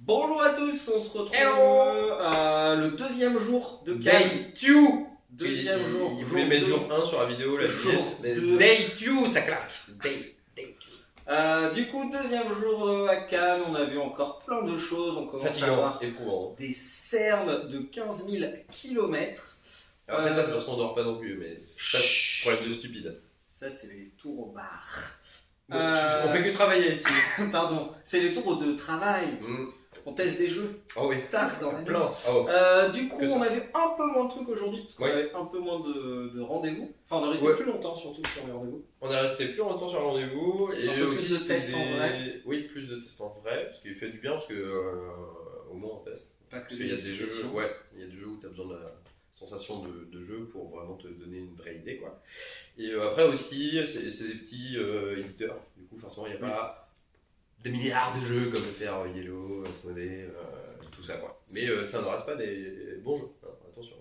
Bonjour à tous, on se retrouve le deuxième jour de Day 2. Deuxième jour. Il voulait mettre jour 1 sur la vidéo, la Jour vignette, mais deux. Day 2, ça claque. Day 2. Du coup, deuxième jour à Cannes, on a vu encore plein de choses. On commence à Fatigant, voir éprouvant. des cernes de 15 000 km. Après ça, c'est parce qu'on dort pas non plus, mais c'est pas problème de stupide. Ça, c'est les tours au bar. Ouais, on fait que travailler ici. Pardon, c'est les tours de travail. On teste des jeux Oh oui, tard dans la nuit. plein. Oh. Du coup, Que ça. on a vu un peu moins de trucs aujourd'hui, parce qu'on Ouais. avait un peu moins de rendez-vous. Enfin, on est resté Ouais. plus longtemps surtout sur les rendez-vous. On a resté plus longtemps sur le rendez-vous et Un peu plus aussi de c'était tests en vrai. Oui, plus de tests en vrai, ce qui fait du bien parce que au moins on teste. Pas que Parce qu'il y a des jeux, explications. ouais, il y a des jeux où tu as besoin de la sensation de jeu pour vraiment te donner une vraie idée, quoi. Et après aussi, c'est des petits éditeurs. Du coup, forcément, il n'y a pas des milliards de jeux comme le faire Yellow, Asmodee, tout ça, quoi. Mais ça ne reste pas des bons jeux. Alors, attention,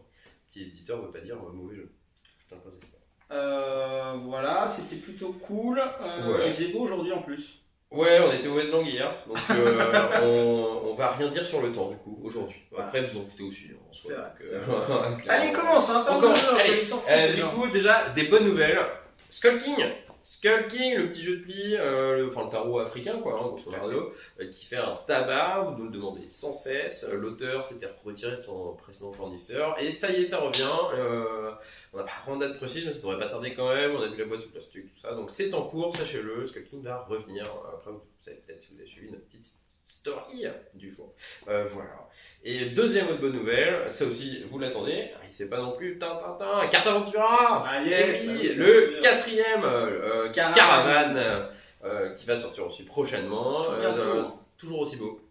petit éditeur ne veut pas dire mauvais jeu. Je tiens à le préciser. Voilà, c'était plutôt cool. Voilà. Il faisait beau aujourd'hui en plus. Ouais, on était mauvaise langue hier, donc on va rien dire sur le temps du coup aujourd'hui. Voilà. Après, vous en foutez aussi. En soi, C'est vrai, donc, c'est vrai. clairement. Allez, commence, hein, On parle de commence, jeu, allez. il s'en fout, Du déjà. coup, déjà, des bonnes nouvelles. Skulking, le petit jeu de pli, le tarot africain, quoi, hein, grosso merdo, qui fait un tabac, vous nous le demandez sans cesse. L'auteur s'était retiré de son précédent fournisseur, et ça y est, ça revient. On n'a pas vraiment de date précise, mais ça devrait pas tarder quand même. On a vu la boîte sous plastique, tout ça, donc c'est en cours, sachez-le. Skulking va revenir. Après, vous savez peut-être si vous avez suivi notre petite story du jour. Voilà. Et deuxième autre bonne nouvelle, ça aussi, vous l'attendez, c'est pas non plus Tintin, Carte Aventura. Ah yes, Et bah oui, oui, bien le sûr. quatrième Caravane, qui va sortir aussi prochainement. Tout bientôt. Toujours aussi beau.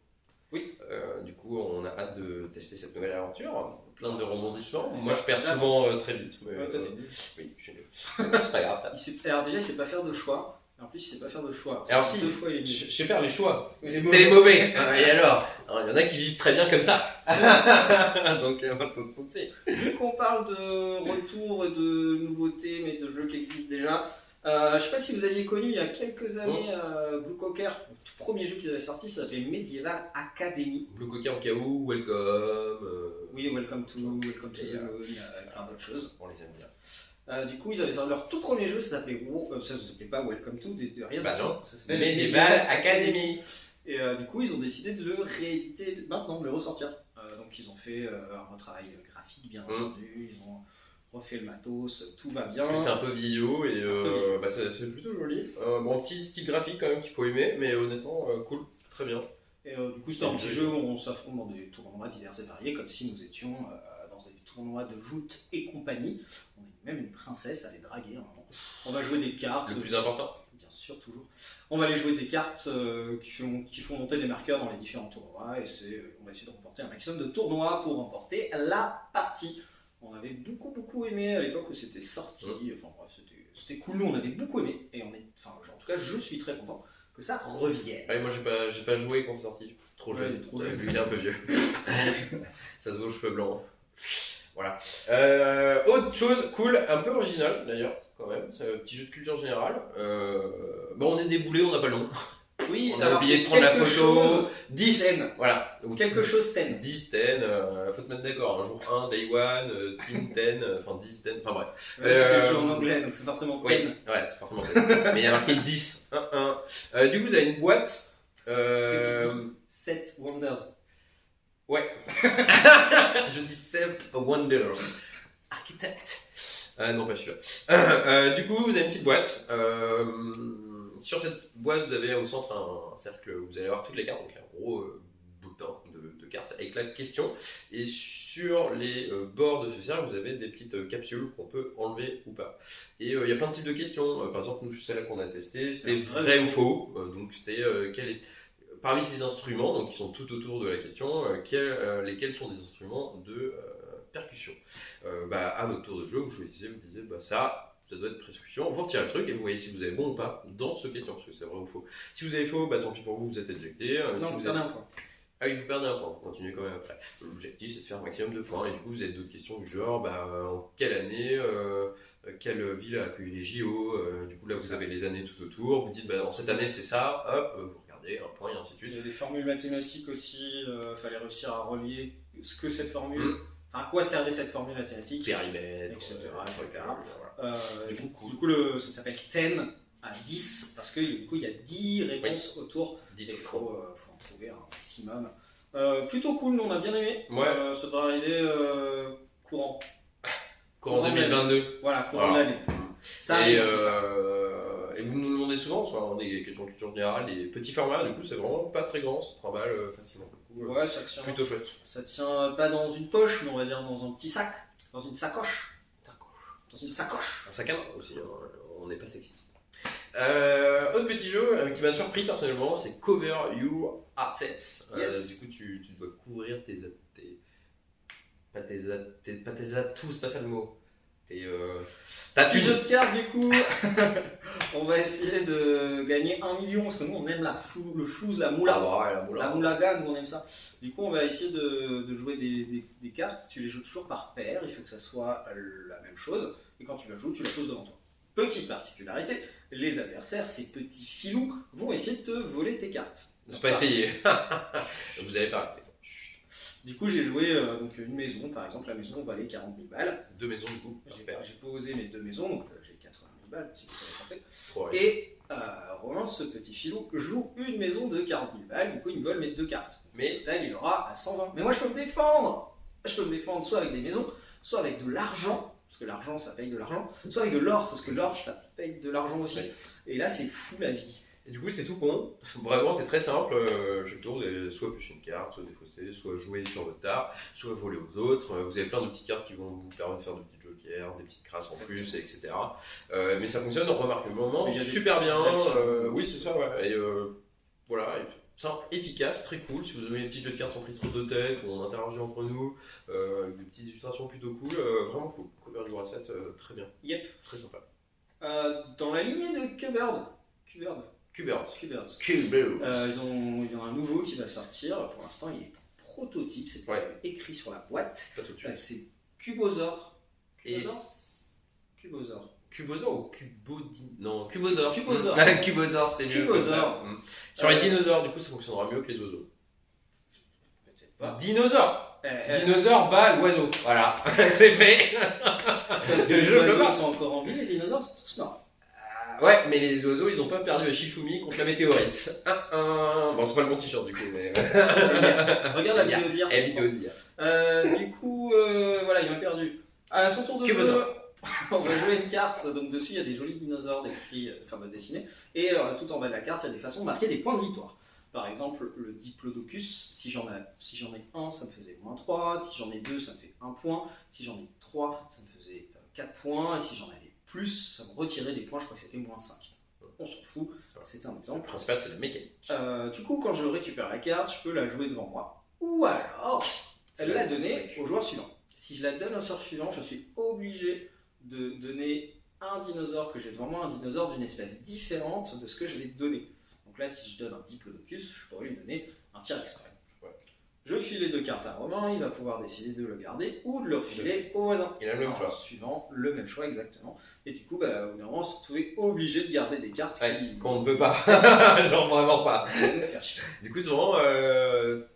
Oui. Du coup, on a hâte de tester cette nouvelle aventure. Plein de rebondissements. Ouais, Moi, je perds c'est souvent très vite. Mais, Ouais, toi, t'es nul. oui, je suis nul. C'est pas grave ça. Alors déjà, il sait pas faire de choix. En plus, il sait pas faire de choix. Alors si, Deux fois, il est nul. je sais faire les choix. Mais C'est c'est les mauvais. Et alors, il y en a qui vivent très bien comme ça. Donc, tout de suite. Vu qu'on parle de retour et de nouveautés, mais de jeux qui existent déjà, je sais pas si vous aviez connu il y a quelques années Blue Cocker, le tout premier jeu qu'ils avaient sorti, ça s'appelait Medieval Academy. Blue Cocker en cas où, welcome. Oui, Welcome to the Moon, avec plein d'autres choses. On les aime bien. Du coup, ils avaient sorti leur tout premier jeu, ça s'appelait ça s'appelait pas Welcome to, rien Bah du non, tout. Ça s'appelait Medieval Academy. Et du coup, ils ont décidé de le rééditer maintenant, de le ressortir. Donc, ils ont fait un retravail graphique, bien entendu. Ils ont refait le matos, tout va bien. Parce que c'est un peu vieillot et C'est un peu vieillot. c'est plutôt joli. Bon, petit style graphique quand même qu'il faut aimer, mais honnêtement, cool, très bien. Et du coup, c'était un petit jeu où on s'affronte dans des tournois divers et variés, comme si nous étions dans des tournois de joutes et compagnie. On est même une princesse à les draguer. Hein. On va jouer des cartes. Le plus important. Bien sûr, toujours. On va aller jouer des cartes qui font monter des marqueurs dans les différents tournois et on va essayer de remporter un maximum de tournois pour remporter la partie. On avait beaucoup aimé à l'époque où c'était sorti. Enfin bref, c'était cool. Nous, on avait beaucoup aimé et en tout cas, je suis très content que ça revienne. Ouais, moi j'ai pas joué quand c'est sorti. Trop jeune. Trop jeune. Il est un peu vieux. Ça se voit aux cheveux blancs. Voilà. Autre chose cool, un peu original d'ailleurs, quand même. C'est un petit jeu de culture générale. Bon, on est déboulé, on n'a pas le nom. Oui, On a oublié de prendre la photo. 10. Ten. Voilà. Quelque chose ten. 10, 10, faut te mettre d'accord. Un jour 1, day 1, team 10, enfin 10, 10, enfin bref. C'était le jeu en anglais, donc c'est forcément Oui, ten. ouais, c'est forcément 10. Mais il y a marqué 10, 1, 1. Du coup, vous avez une boîte. Est-ce que tu dis 7 Wonders? Ouais. Je dis 7 Wonders. Architect. Non, pas celui-là. Du coup, vous avez une petite boîte. Sur cette boîte, vous avez au centre un cercle où vous allez avoir toutes les cartes, donc un gros boutin de cartes avec la question. Et sur les bords de ce cercle, vous avez des petites capsules qu'on peut enlever ou pas. Et il y a plein de types de questions. Par exemple, nous, celle-là qu'on a testée, c'était vrai ou faux. Donc, c'était parmi ces instruments, donc qui sont tout autour de la question, lesquels sont des instruments de percussion. À votre tour de jeu, vous choisissez, vous disiez, ça doit être percussion. Vous retirez le truc et vous voyez si vous avez bon ou pas dans ce question, parce que c'est vrai ou faux. Si vous avez faux, tant pis pour vous, vous êtes éjecté. Non, si vous vous perdez un point. Ah oui, vous perdez un point, vous continuez quand même après. L'objectif, c'est de faire un maximum de points, et du coup, vous avez d'autres questions du genre, en quelle année, quelle ville a accueilli les JO, du coup là, vous avez les années tout autour, vous dites, en cette année, c'est ça, hop, vous regardez garder un point et ainsi de Il suite. y a des formules mathématiques aussi, fallait réussir à relier ce que cette formule, Mm. enfin à quoi servait cette formule mathématique, Périmètre, etc. voilà. Du Du coup, coup, ça s'appelle 10 à 10 parce que du coup il y a 10 réponses autour. Dites Il trop. faut en trouver un maximum. Plutôt cool, nous on a bien aimé. Ouais. Ça devrait arriver courant. Courant 2022. Voilà, courant Voilà. de l'année. Ça Et, arrive. et vous nous demandez souvent, soit des questions de culture générale, des petits formats, du coup c'est vraiment pas très grand, ça trimballe facilement. Du coup, Ouais, ça tient. plutôt chouette. Ça tient pas dans une poche, mais on va dire dans un petit sac, dans une sacoche. Dans une sacoche. Un sac à main aussi, hein, on n'est pas sexiste. Autre petit jeu qui m'a surpris personnellement, c'est Cover Your Assets. Yes. Du coup, tu dois couvrir pas tes atouts, c'est pas ça le mot. Ta Petit thune. jeu de cartes, du coup, on va essayer de gagner 1 million parce que nous on aime le flouze, la moula. Ah ouais, la moula. La moulaga, nous on aime ça. Du coup, on va essayer de jouer des cartes. Tu les joues toujours par paire, il faut que ça soit la même chose. Et quand tu la joues, tu la poses devant toi. Petite particularité, les adversaires, ces petits filous, vont essayer de te voler tes cartes. J'ai pas essayé. Vous avez pas arrêté. Du coup, j'ai joué donc une maison, par exemple, la maison valait 40 000 balles. 2 maisons du coup. J'ai posé mes 2 maisons, donc j'ai 80 000 balles, si vous savez compter. Trop ouais. Et Romain, ce petit filou, joue une maison de 40 000 balles, du coup il me vole mes 2 cartes. Mais Au total, il aura à 120. Mais moi je peux me défendre. Je peux me défendre soit avec des maisons, soit avec de l'argent, parce que l'argent ça paye de l'argent, soit avec de l'or, parce que l'or ça paye de l'argent aussi. Ouais. Et là c'est fou la vie. Et du coup, c'est tout con. Vraiment, c'est très simple. Chaque tour, vous allez soit piocher une carte, soit défausser, soit jouer sur votre tard, soit voler aux autres. Vous avez plein de petites cartes qui vont vous permettre de faire de petits jokers, des petites crasses en plus, etc. Mais ça fonctionne remarquablement Mais il y a des super bien. petites actions. Oui, c'est ça, ouais. Et voilà, simple, efficace, très cool. Si vous avez des petits jeux de cartes sans prise trop de tête, où on interagit entre nous, avec des petites illustrations plutôt cool, vraiment cool. Cover du Asset, très bien. Yep. Très sympa. Dans la lignée de Cubert, Cubers. il y en a un nouveau qui va sortir. Pour l'instant, il est prototype, c'est Ouais. écrit sur la boîte. Pas tout de suite. C'est Cubosaur. Et Cubosaur. Cubosaur ou Cubodine? Non, Cubosaur. Cubosaur. Cubosaur, c'était mieux. Cubosaur. comme ça. Sur les dinosaures, du coup, ça fonctionnera mieux que les oiseaux. Peut-être pas. Dinosaure. Dinosaure bat l'oiseau. Voilà, c'est fait. Les Je peux oiseaux pas. sont encore en vie, les dinosaures sont tous morts. Ouais, mais les oiseaux, ils ont pas perdu à Shifumi contre la météorite. Bon, c'est pas le bon t-shirt du coup, mais. Regarde la Hier. vidéo d'hier. Eh, vidéo d'hier. Du coup, voilà, il m'a perdu. À son tour de jeu, Cubosaur. on va jouer une carte. Donc dessus, il y a des jolis dinosaures décrits, enfin de dessinés. Et tout en bas de la carte, il y a des façons de marquer des points de victoire. Par exemple, le Diplodocus, si j'en ai un, ça me faisait -3. Si j'en ai 2, ça me fait 1 point. Si j'en ai 3, ça me faisait 4 points. Et si j'en avais plus, ça me retirait des points, je crois que c'était -5. On s'en fout, c'était un Le exemple. principal, c'est la mécanique. Du coup, quand je récupère la carte, je peux la jouer devant moi. Ou alors, la donner au joueur suivant. Si je la donne au joueur suivant, je suis obligé de donner un dinosaure que j'ai devant moi, un dinosaure d'une espèce différente de ce que je vais donner. Donc là, si je donne un Diplodocus, je pourrais lui donner un T-Rex par exemple. Ouais. Je file les 2 cartes à Romain, il va pouvoir décider de le garder ou de le refiler au voisin. Il a le même En choix. suivant le même choix exactement. Et du coup, au bout d'un moment, on se trouvait obligé de garder des cartes Ouais, qui qu'on ne veut pas. Genre vraiment pas. vont nous faire chier. Du coup, c'est vraiment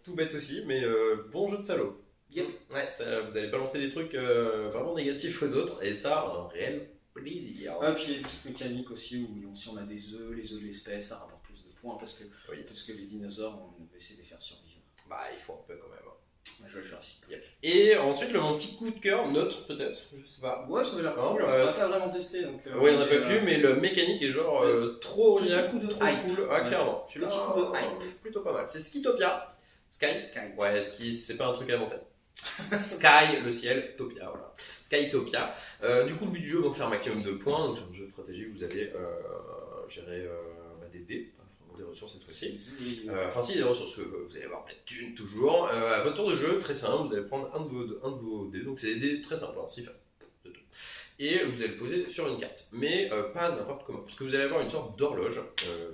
tout bête aussi, mais bon jeu de salaud. Yep. Ouais, vous allez balancer des trucs vraiment négatifs aux autres, et ça, un réel plaisir. Ah, puis il y a des petites mécaniques aussi où si on a des œufs, les œufs de l'espèce, ça rapporte plus de points parce que les dinosaures, on va essayer de les faire survivre. Bah, il faut un peu quand même. Je vais le Jurassic. Et ensuite, mon petit coup de cœur, neutre peut-être, je sais pas. Ouais, ça avait l'air Non, cool. On n'a pas vraiment testé. Donc, Ouais, on n'a pas pu, mais le mécanique est genre trop petit original, coup de trop hype. cool. Ah, Ouais. clairement. Petit coup de hype. Plutôt pas mal. C'est Skytopia. Sky. Sky. Ouais, Ski, c'est pas un truc inventer. Sky, le ciel, Topia, voilà. Skytopia. Du coup, le but du jeu, donc faire un maximum de points. Donc, sur un jeu de stratégie, vous allez gérer des dés, pas des ressources cette fois-ci. Enfin, si, des ressources que vous allez avoir plein de thunes toujours. À votre tour de jeu, très simple, vous allez prendre un de vos dés. Donc, c'est des dés très simples, 6 faces. C'est tout. Et vous allez le poser sur une carte, mais pas n'importe comment. Parce que vous allez avoir une sorte d'horloge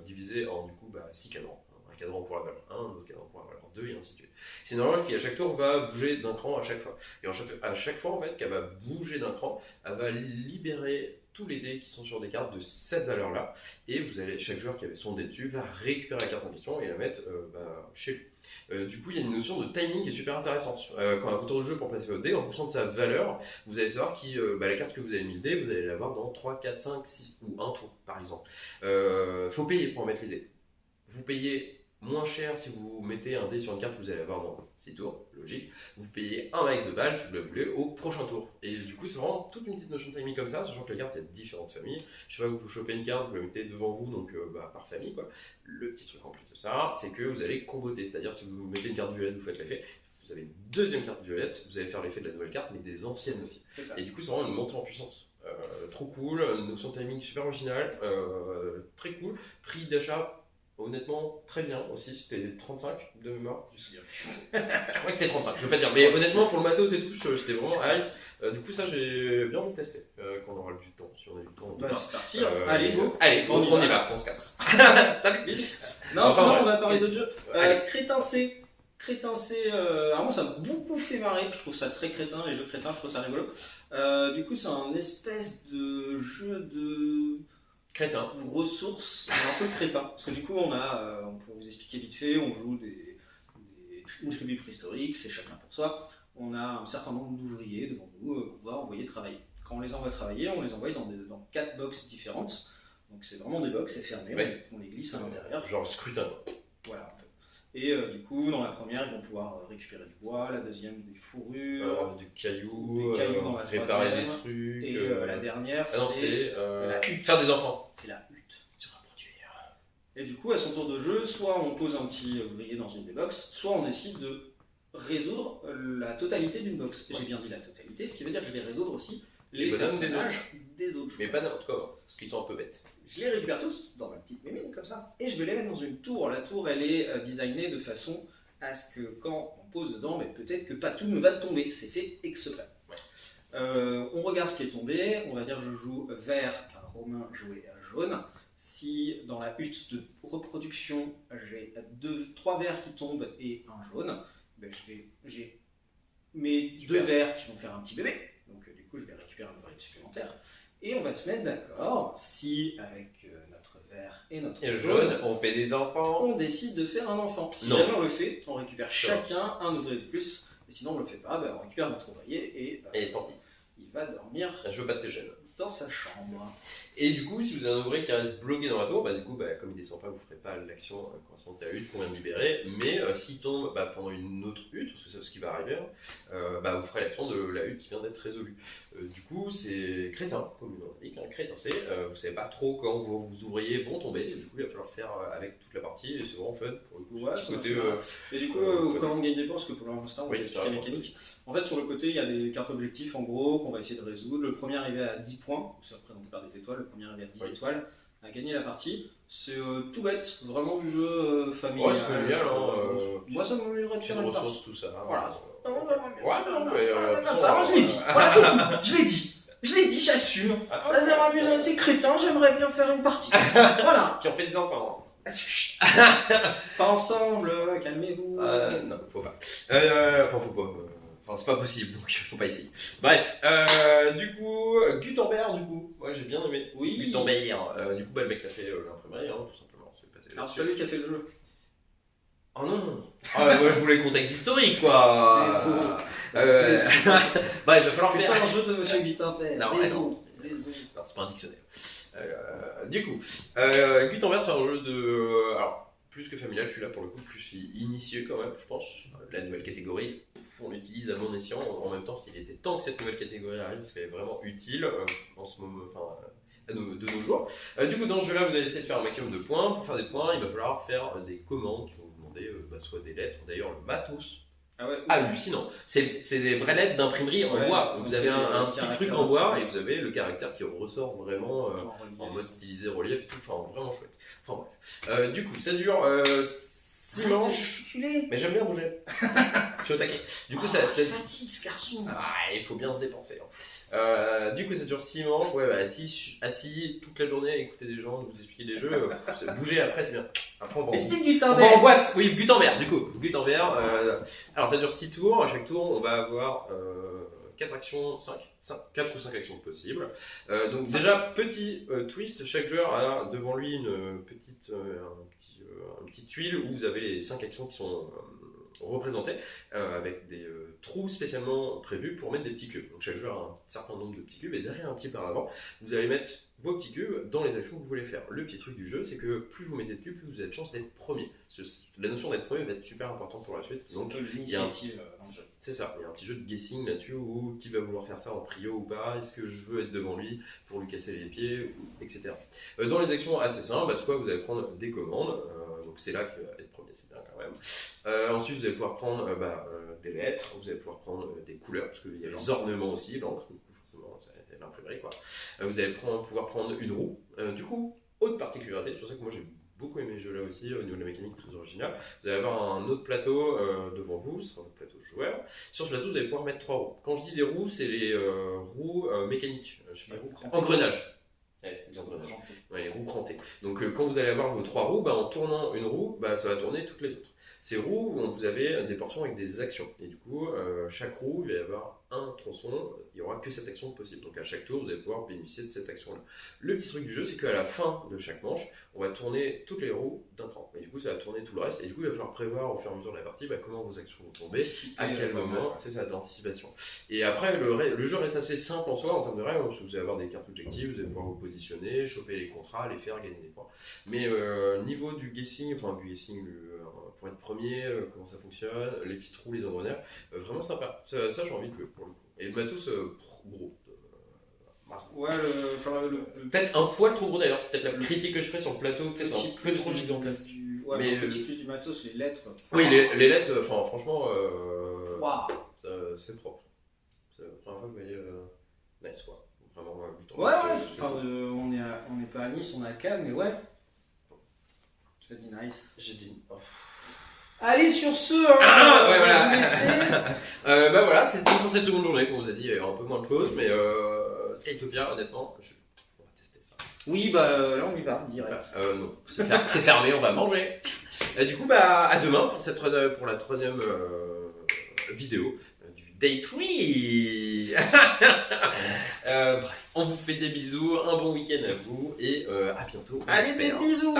divisée en 6 cadrans. Un cadran pour la valeur 1, un autre cadran pour la valeur 2, et ainsi de suite. C'est une horloge qui, à chaque tour, va bouger d'un cran à chaque fois. Et à chaque fois, en fait, qu'elle va bouger d'un cran, elle va libérer tous les dés qui sont sur des cartes de cette valeur-là, et vous allez, chaque joueur qui avait son dé dessus va récupérer la carte en question et la mettre chez lui. Du coup, il y a une notion de timing qui est super intéressante. Quand à votre tour de jeu pour placer votre dé, en fonction de sa valeur, vous allez savoir la carte que vous avez mis le dé, vous allez l'avoir dans 3, 4, 5, 6 ou un tour, par exemple. Faut payer pour mettre les dés. Vous payez moins cher si vous mettez un dé sur une carte que vous allez avoir dans 6 tours, logique. Vous payez un max de balles, si vous le voulez, au prochain tour. Et du coup, c'est vraiment toute une petite notion de timing comme ça, sachant que les cartes, il y a différentes familles. Je sais pas, vous chopez une carte, vous la mettez devant vous, donc par famille, quoi. Le petit truc en plus de ça, c'est que vous allez comboter, c'est-à-dire si vous mettez une carte violette, vous faites l'effet. Vous avez une deuxième carte violette, vous allez faire l'effet de la nouvelle carte, mais des anciennes aussi. Et du coup, c'est vraiment une montée en puissance. Trop cool, une notion de timing super originale, très cool. Prix d'achat, honnêtement, très bien aussi. C'était 35 de mémoire. Je crois que c'était 35, je veux pas dire. Mais honnêtement, pour le matos et tout, j'étais vraiment hype. Du coup, ça, j'ai bien envie de tester quand on aura du temps. Si on a du temps, c'est parti. Allez, go. Allez, on y va, on se casse. Salut. Non, sinon, on va parler d'autres jeux. Crétin C. Crétin C, alors moi ça m'a beaucoup fait marrer, je trouve ça très crétin, les jeux crétins, je trouve ça rigolo. Du coup c'est un espèce de jeu de crétin, ressources, un peu crétin, parce que du coup on pour vous expliquer vite fait, on joue une tribu préhistorique, c'est chacun pour soi, on a un certain nombre d'ouvriers devant nous qu'on va envoyer travailler. Quand on les envoie travailler, on les envoie dans 4 boxes différentes, donc c'est vraiment des boxes, c'est fermé, ouais. On les glisse à l'intérieur. Genre scrutin. Voilà. Et du coup, dans la première, ils vont pouvoir récupérer du bois, la deuxième, des fourrures, des cailloux dans la réparer des trucs. Et la dernière, c'est la hutte. Faire des enfants. C'est la hutte. Se reproduire. Et du coup, à son tour de jeu, soit on pose un petit ouvrier dans une des boxes, soit on décide de résoudre la totalité d'une box. Ouais. J'ai bien dit la totalité, ce qui veut dire que je vais résoudre aussi les personnages des autres. Mais pas n'importe quoi, parce qu'ils sont un peu bêtes. Je les récupère tous dans ma petite mémine comme ça, et je vais les mettre dans une tour. La tour, elle est designée de façon à ce que quand on pose dedans, mais peut-être que pas tout ne va tomber, c'est fait exprès. Ouais. On regarde ce qui est tombé, on va dire je joue vert, Romain jouait jaune. Si dans la hutte de reproduction, j'ai 3 verts qui tombent et un jaune, ben j'ai mes 2 verts qui vont faire un petit bébé, donc du coup je vais récupérer un ouvrier supplémentaire. Et on va se mettre d'accord si avec notre vert et notre jaune, on fait des enfants. On décide de faire un enfant. Si jamais on le fait, on récupère chacun un ouvrier de plus. Et sinon on ne le fait pas, on récupère notre ouvrier et tant pis. Il va dormir. Je veux pas de tes gènes. Dans sa chambre. Et du coup, si vous avez un ouvrier qui reste bloqué dans la tour, comme il descend pas, vous ferez pas l'action correspondante à la hutte qu'on vient de libérer. Mais s'il tombe pendant une autre hutte, parce que c'est ce qui va arriver, vous ferez l'action de la hutte qui vient d'être résolue. Du coup, c'est crétin, comme il l'indique. Crétin, c'est vous savez pas trop quand vos ouvriers vont tomber. Et du coup, il va falloir faire avec toute la partie. Et c'est vraiment fun pour le coup. Côté, et du coup, comment on gagne des points, parce que pour l'instant, on va expliquer la mécanique. En fait, sur le côté, il y a des cartes objectifs en gros qu'on va essayer de résoudre. Le premier arrivé à 10 points, c'est représenté par des étoiles. Le premier arrivé à 10 étoiles a gagné la partie. C'est tout bête, vraiment du jeu familial. Ouais, c'est familial. Moi, ça m'amuserait de faire une partie. Tout ça. Voilà. Moi, je l'ai dit. Voilà, c'est tout. Je l'ai dit, j'assume. Ça m'amuse, c'est crétin, j'aimerais bien faire une partie. Voilà. Puis on fait des enfants. Pas ensemble, calmez-vous. Non, faut pas. Faut pas. Enfin, c'est pas possible, donc faut pas essayer. Bref, du coup, Gutenberg, moi j'ai bien aimé. Oui. Gutenberg, du coup, le mec a fait l'imprimerie, tout simplement. Alors, c'est pas lui qui a fait le jeu. Oh non. Moi je voulais le contexte historique, quoi. Désolé. Il va falloir c'est faire. pas un jeu de Monsieur Gutenberg. Désolé. Non, c'est pas un dictionnaire. Du coup, Gutenberg, c'est un jeu de. Alors, plus que familial, celui-là pour le coup, plus initié quand même, je pense. La nouvelle catégorie, on l'utilise à bon escient. En même temps, s'il était temps que cette nouvelle catégorie arrive, parce qu'elle est vraiment utile en ce moment, de nos jours. Du coup, dans ce jeu-là, vous allez essayer de faire un maximum de points. Pour faire des points, il va falloir faire des commandes qui vont vous demander soit des lettres, d'ailleurs le matos. Ah ouais. Hallucinant. C'est des vraies lettres d'imprimerie en bois. Vous avez un petit truc en bois et vous avez le caractère qui ressort vraiment en mode stylisé relief et tout. Enfin, vraiment chouette. Enfin bref. Du coup, ça dure 6 manches. Mais j'aime bien bouger. Je suis au taquet. Du coup, ça fatigue ce garçon. Il faut bien se dépenser. Du coup, ça dure 6 manches. Assis toute la journée à écouter des gens, vous expliquer des jeux. Bouger après, c'est bien. Après, explique Gutenberg. On va en boîte. Oui, Gutenberg, du coup. Gutenberg. Alors, ça dure 6 tours. À chaque tour, on va avoir 4 actions, 4 ou 5 actions possibles. Donc déjà, petit twist, chaque joueur a devant lui une petite, une petite tuile où vous avez les 5 actions qui sont représentées avec des trous spécialement prévus pour mettre des petits cubes. Donc chaque joueur a un certain nombre de petits cubes et derrière un petit paravent, vous allez mettre vos petits cubes dans les actions que vous voulez faire. Le petit truc du jeu, c'est que plus vous mettez de cubes, plus vous avez de chance d'être premier. La notion d'être premier va être super importante pour la suite. Donc l'initiative dans le jeu. C'est ça, il y a un petit jeu de guessing là-dessus où qui va vouloir faire ça en prio ou pas, est-ce que je veux être devant lui pour lui casser les pieds, etc. Dans les actions assez simples, soit vous allez prendre des commandes, donc c'est là que être premier c'est bien quand même. Ensuite vous allez pouvoir prendre des lettres, vous allez pouvoir prendre des couleurs, parce qu'il y a les ornements aussi, l'encre, du coup forcément c'est l'imprimerie quoi. Vous allez pouvoir prendre une roue, du coup, autre particularité, c'est pour ça que moi j'ai beaucoup aimé ce jeu là aussi, au niveau de la mécanique très original. Vous allez avoir un autre plateau devant vous, ce sera un autre plateau joueur. Sur ce plateau, vous allez pouvoir mettre 3 roues. Quand je dis des roues, c'est les roues mécaniques, engrenages. Ouais, les engrenages. Ouais, les roues crantées. Donc quand vous allez avoir vos 3 roues, en tournant une roue, ça va tourner toutes les autres. Ces roues, vous avez des portions avec des actions. Et du coup, chaque roue, il va y avoir un tronçon, il n'y aura que cette action possible. Donc à chaque tour, vous allez pouvoir bénéficier de cette action-là. Le petit truc du jeu, c'est qu'à la fin de chaque manche, on va tourner toutes les roues d'un cran. Et du coup, ça va tourner tout le reste. Et du coup, il va falloir prévoir au fur et à mesure de la partie comment vos actions vont tomber, à quel moment. C'est ça, de l'anticipation. Et après, le jeu reste assez simple en soi en termes de règles. Vous allez avoir des cartes objectives, vous allez pouvoir vous positionner, choper les contrats, les faire, gagner des points. Mais niveau du guessing, pour être premier, comment ça fonctionne, les petits trous, les engrenages, vraiment sympa. Ça j'ai envie de jouer pour le coup. Et le matos, gros. Ouais, peut-être un poil trop gros d'ailleurs, c'est peut-être la critique que je ferais sur le plateau, peut-être un peu trop gigantesque. Ouais, mais le petit plus du matos, les lettres. Oui, les lettres, franchement, c'est propre. C'est la première fois que je voyais nice quoi. Vraiment, on n'est pas à Nice, on est à Cannes, mais ouais. Tu as dit nice. J'ai dit. Allez, sur ce, ouais, voilà. Voilà, c'était pour cette seconde journée qu'on vous a dit un peu moins de choses, mais Skytopia, honnêtement, on va tester ça. Oui, là on y va, direct. Non, c'est fermé, on va manger. Du coup, à demain pour la troisième vidéo du Day 3. Bref, on vous fait des bisous, un bon week-end à vous et à bientôt. Allez, des bisous